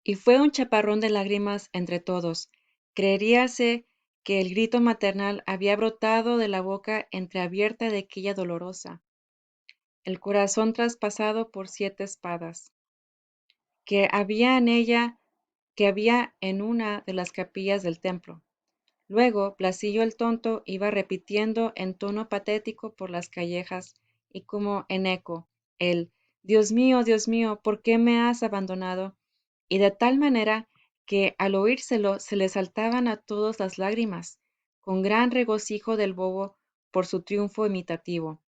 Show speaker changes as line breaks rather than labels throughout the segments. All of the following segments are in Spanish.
Y fue un chaparrón de lágrimas entre todos. Creeríase que el grito maternal había brotado de la boca entreabierta de aquella dolorosa, el corazón traspasado por 7 espadas, que había en ella, que había en una de las capillas del templo. Luego, Blasillo el tonto iba repitiendo en tono patético por las callejas y como en eco, el Dios mío, ¿por qué me has abandonado? Y de tal manera que al oírselo se le saltaban a todos las lágrimas, con gran regocijo del bobo por su triunfo imitativo.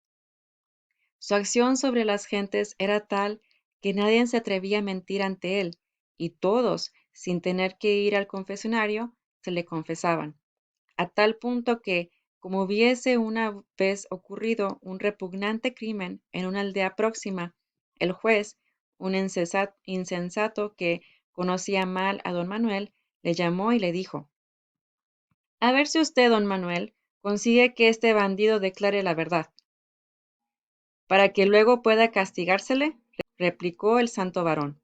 Su acción sobre las gentes era tal que nadie se atrevía a mentir ante él, y todos, sin tener que ir al confesionario, se le confesaban a tal punto que, como hubiese una vez ocurrido un repugnante crimen en una aldea próxima, el juez, un insensato que conocía mal a don Manuel, le llamó y le dijo: A ver si usted, don Manuel, consigue que este bandido declare la verdad, para que luego pueda castigársele, replicó el santo varón.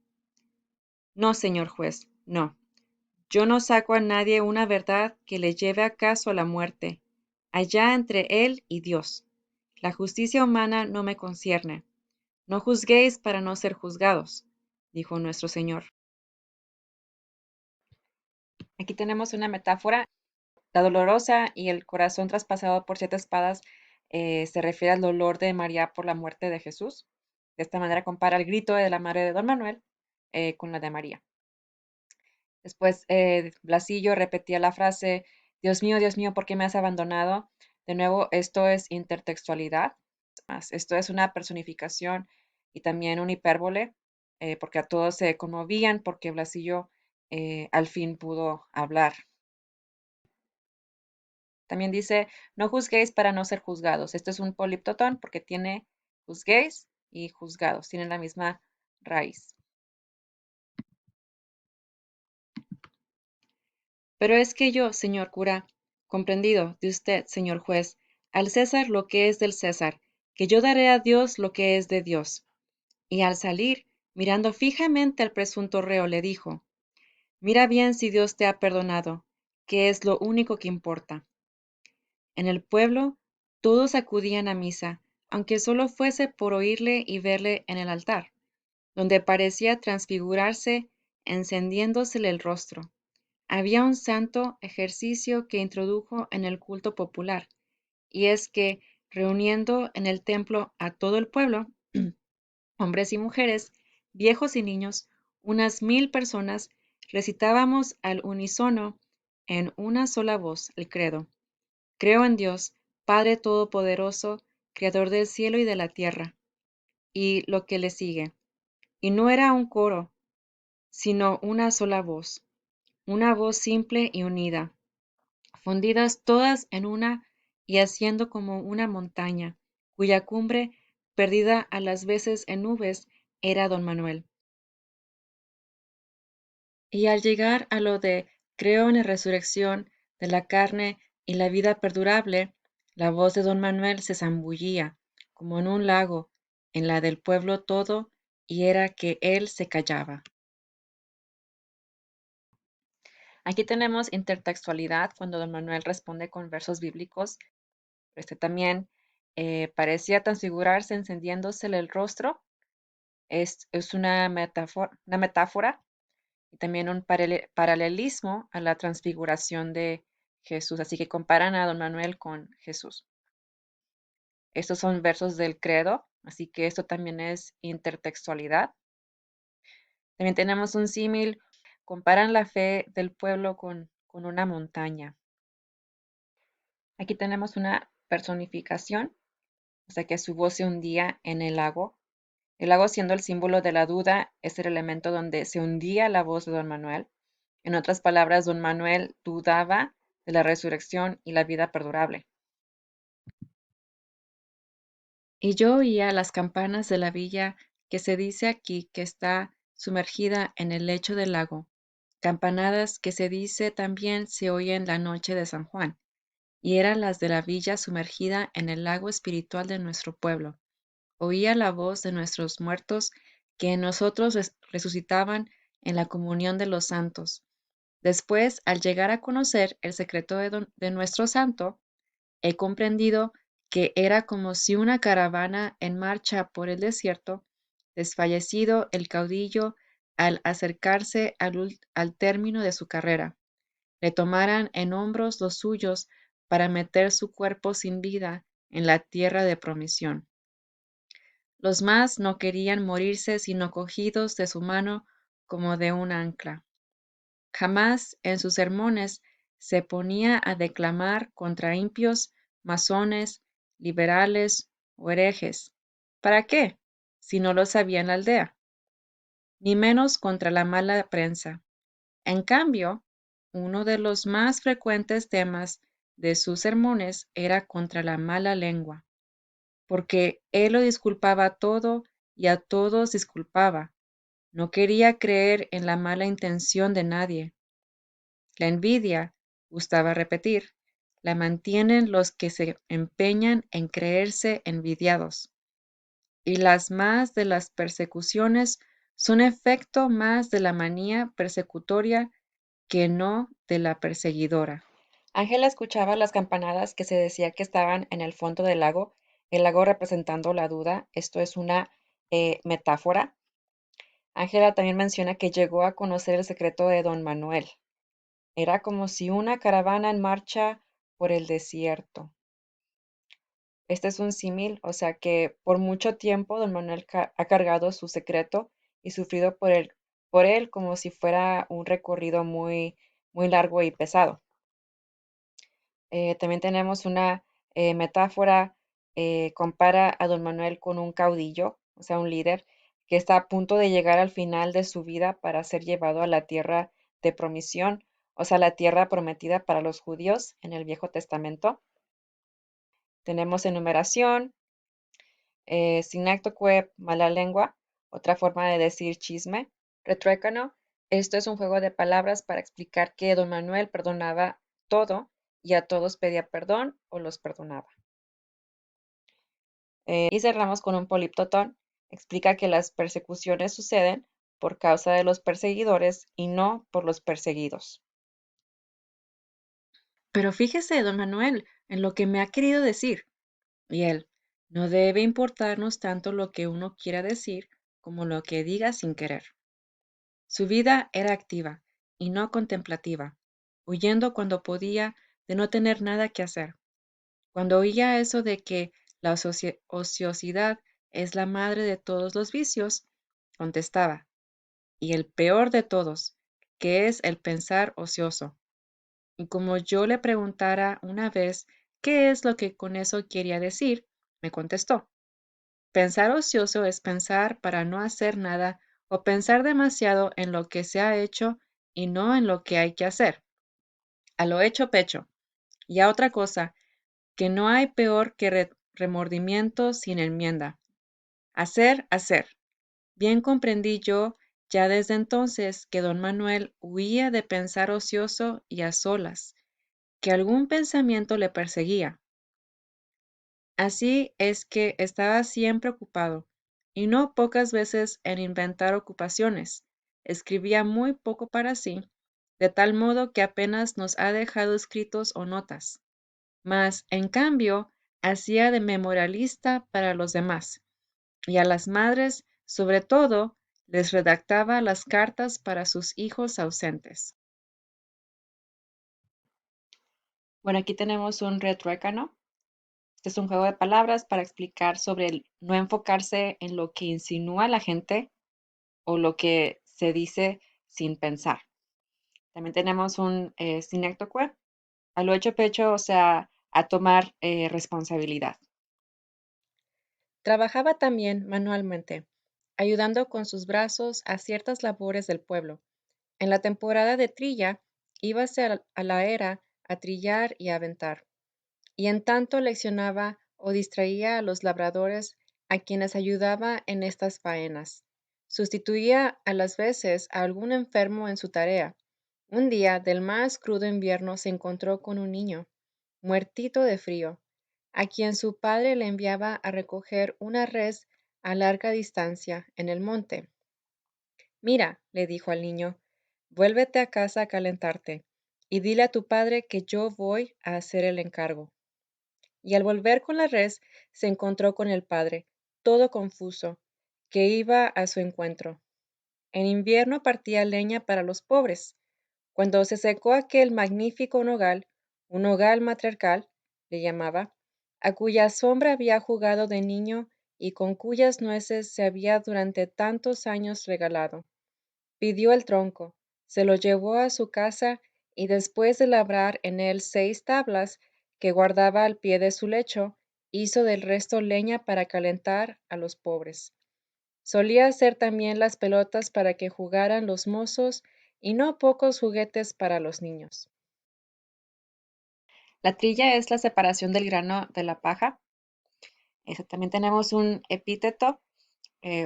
No, señor juez, no. Yo no saco a nadie una verdad que le lleve acaso a la muerte, allá entre él y Dios. La justicia humana no me concierne. No juzguéis para no ser juzgados, dijo nuestro Señor. Aquí tenemos una metáfora. La dolorosa y el corazón traspasado por 7 espadas se refiere al dolor de María por la muerte de Jesús. De esta manera compara el grito de la madre de don Manuel con la de María. Después, Blasillo repetía la frase, Dios mío, ¿por qué me has abandonado? De nuevo, esto es intertextualidad. Esto es una personificación y también un hipérbole, porque a todos se conmovían porque Blasillo al fin pudo hablar. También dice, no juzguéis para no ser juzgados. Esto es un poliptotón porque tiene juzguéis y juzgados, tienen la misma raíz. Pero es que yo, señor cura, comprendido de usted, señor juez, al César lo que es del César, que yo daré a Dios lo que es de Dios. Y al salir, mirando fijamente al presunto reo, le dijo, mira bien si Dios te ha perdonado, que es lo único que importa. En el pueblo, todos acudían a misa, aunque solo fuese por oírle y verle en el altar, donde parecía transfigurarse, encendiéndosele el rostro. Había un santo ejercicio que introdujo en el culto popular, y es que, reuniendo en el templo a todo el pueblo, hombres y mujeres, viejos y niños, unas 1000 personas, recitábamos al unísono, en una sola voz, el credo. Creo en Dios, Padre Todopoderoso, Creador del cielo y de la tierra. Y lo que le sigue. Y no era un coro, sino una sola voz, una voz simple y unida, fundidas todas en una y haciendo como una montaña, cuya cumbre, perdida a las veces en nubes, era don Manuel. Y al llegar a lo de creo en la resurrección de la carne y la vida perdurable, la voz de don Manuel se zambullía, como en un lago, en la del pueblo todo, y era que él se callaba. Aquí tenemos intertextualidad cuando don Manuel responde con versos bíblicos. Este también parecía transfigurarse encendiéndosele el rostro. Es una metáfora y también un paralelismo a la transfiguración de Jesús. Así que comparan a don Manuel con Jesús. Estos son versos del credo, así que esto también es intertextualidad. También tenemos un símil, comparan la fe del pueblo con una montaña. Aquí tenemos una personificación, o sea que su voz se hundía en el lago. El lago siendo el símbolo de la duda, es el elemento donde se hundía la voz de don Manuel. En otras palabras, don Manuel dudaba de la resurrección y la vida perdurable. Y yo oía las campanas de la villa que se dice aquí que está sumergida en el lecho del lago, campanadas que se dice también se oyen la noche de San Juan, y eran las de la villa sumergida en el lago espiritual de nuestro pueblo. Oía la voz de nuestros muertos que en nosotros resucitaban en la comunión de los santos. Después, al llegar a conocer el secreto de nuestro santo, he comprendido que era como si una caravana en marcha por el desierto, desfallecido el caudillo al acercarse al término de su carrera, le tomaran en hombros los suyos para meter su cuerpo sin vida en la tierra de promisión. Los más no querían morirse sino cogidos de su mano como de un ancla. Jamás en sus sermones se ponía a declamar contra impios, masones, liberales o herejes. ¿Para qué? Si no lo sabía en la aldea. Ni menos contra la mala prensa. En cambio, uno de los más frecuentes temas de sus sermones era contra la mala lengua, porque él lo disculpaba todo y a todos disculpaba. No quería creer en la mala intención de nadie. La envidia, gustaba repetir, la mantienen los que se empeñan en creerse envidiados. Y las más de las persecuciones son efecto más de la manía persecutoria que no de la perseguidora. Ángela escuchaba las campanadas que se decía que estaban en el fondo del lago, el lago representando la duda. Esto es una metáfora. Ángela también menciona que llegó a conocer el secreto de don Manuel. Era como si una caravana en marcha por el desierto. Este es un símil, o sea que por mucho tiempo don Manuel ha cargado su secreto y sufrido por él como si fuera un recorrido muy, muy largo y pesado. También tenemos una metáfora, compara a don Manuel con un caudillo, o sea, un líder que está a punto de llegar al final de su vida para ser llevado a la tierra de promisión, o sea, la tierra prometida para los judíos en el Viejo Testamento. Tenemos enumeración, sináctoque, mala lengua, otra forma de decir chisme, retruécano. Esto es un juego de palabras para explicar que don Manuel perdonaba todo y a todos pedía perdón o los perdonaba. Y cerramos con un poliptotón. Explica que las persecuciones suceden por causa de los perseguidores y no por los perseguidos. Pero fíjese, don Manuel, en lo que me ha querido decir. Y él, no debe importarnos tanto lo que uno quiera decir como lo que diga sin querer. Su vida era activa y no contemplativa, huyendo cuando podía de no tener nada que hacer. Cuando oía eso de que la ociosidad es la madre de todos los vicios, contestaba, y el peor de todos, que es el pensar ocioso. Y como yo le preguntara una vez qué es lo que con eso quería decir, me contestó, pensar ocioso es pensar para no hacer nada o pensar demasiado en lo que se ha hecho y no en lo que hay que hacer. A lo hecho pecho. Y a otra cosa, que no hay peor que remordimiento sin enmienda. Hacer, hacer. Bien comprendí yo ya desde entonces que don Manuel huía de pensar ocioso y a solas, que algún pensamiento le perseguía. Así es que estaba siempre ocupado, y no pocas veces en inventar ocupaciones. Escribía muy poco para sí, de tal modo que apenas nos ha dejado escritos o notas. Mas, en cambio, hacía de memorialista para los demás, y a las madres, sobre todo, les redactaba las cartas para sus hijos ausentes. Bueno, aquí tenemos un retruécano. Este es un juego de palabras para explicar sobre el no enfocarse en lo que insinúa la gente o lo que se dice sin pensar. También tenemos un sinécdoque, a lo hecho pecho, o sea, a tomar responsabilidad. Trabajaba también manualmente, ayudando con sus brazos a ciertas labores del pueblo. En la temporada de trilla, íbase a la era a trillar y a aventar, y en tanto leccionaba o distraía a los labradores a quienes ayudaba en estas faenas. Sustituía a las veces a algún enfermo en su tarea. Un día del más crudo invierno se encontró con un niño, muertito de frío, a quien su padre le enviaba a recoger una res a larga distancia en el monte. Mira, le dijo al niño, vuélvete a casa a calentarte y dile a tu padre que yo voy a hacer el encargo. Y al volver con la res, se encontró con el padre, todo confuso, que iba a su encuentro. En invierno partía leña para los pobres. Cuando se secó aquel magnífico nogal, un nogal matriarcal, le llamaba, a cuya sombra había jugado de niño y con cuyas nueces se había durante tantos años regalado. Pidió el tronco, se lo llevó a su casa y después de labrar en él 6 tablas que guardaba al pie de su lecho, hizo del resto leña para calentar a los pobres. Solía hacer también las pelotas para que jugaran los mozos y no pocos juguetes para los niños. La trilla es la separación del grano de la paja. También tenemos un epíteto,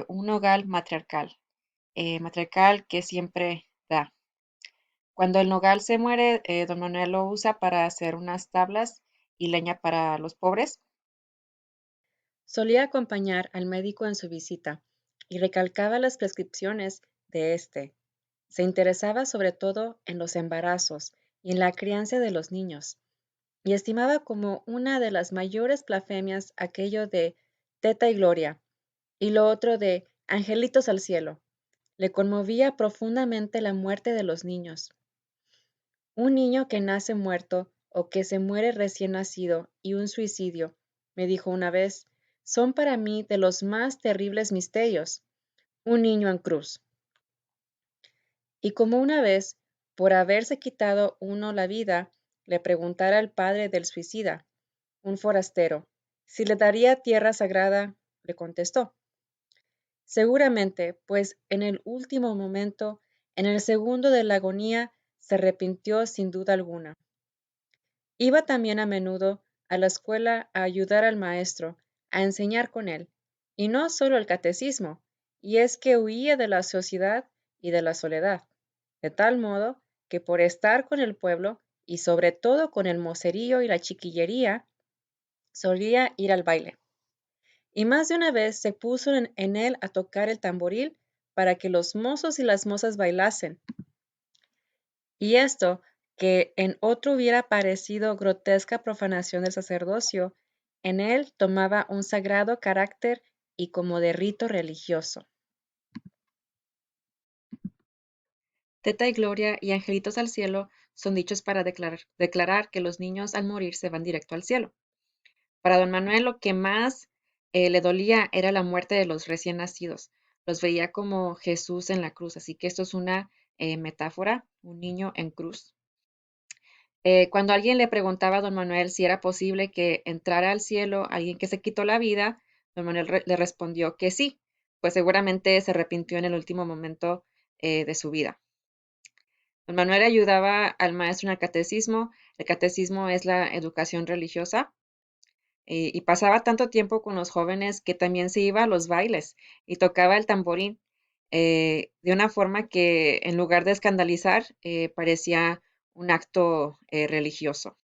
un nogal matriarcal. Matriarcal que siempre da. Cuando el nogal se muere, don Manuel lo usa para hacer unas tablas y leña para los pobres. Solía acompañar al médico en su visita y recalcaba las prescripciones de éste. Se interesaba sobre todo en los embarazos y en la crianza de los niños, y estimaba como una de las mayores blasfemias aquello de teta y gloria, y lo otro de angelitos al cielo. Le conmovía profundamente la muerte de los niños. Un niño que nace muerto o que se muere recién nacido y un suicidio, me dijo una vez, son para mí de los más terribles misterios. Un niño en cruz. Y como una vez, por haberse quitado uno la vida, le preguntara al padre del suicida, un forastero, si le daría tierra sagrada, le contestó, seguramente, pues en el último momento, en el segundo de la agonía, se arrepintió sin duda alguna. Iba también a menudo a la escuela a ayudar al maestro, a enseñar con él, y no solo el catecismo, y es que huía de la sociedad y de la soledad, de tal modo que por estar con el pueblo, y sobre todo con el mocerío y la chiquillería, solía ir al baile. Y más de una vez se puso en él a tocar el tamboril para que los mozos y las mozas bailasen. Y esto, que en otro hubiera parecido grotesca profanación del sacerdocio, en él tomaba un sagrado carácter y como de rito religioso. Teta y Gloria y Angelitos al cielo son dichos para declarar que los niños al morir se van directo al cielo. Para don Manuel lo que más le dolía era la muerte de los recién nacidos. Los veía como Jesús en la cruz, así que esto es una metáfora, un niño en cruz. Cuando alguien le preguntaba a don Manuel si era posible que entrara al cielo alguien que se quitó la vida, don Manuel le respondió que sí, pues seguramente se arrepintió en el último momento de su vida. Don Manuel ayudaba al maestro en el catecismo. El catecismo es la educación religiosa. Y pasaba tanto tiempo con los jóvenes que también se iba a los bailes y tocaba el tamborín de una forma que en lugar de escandalizar parecía un acto religioso.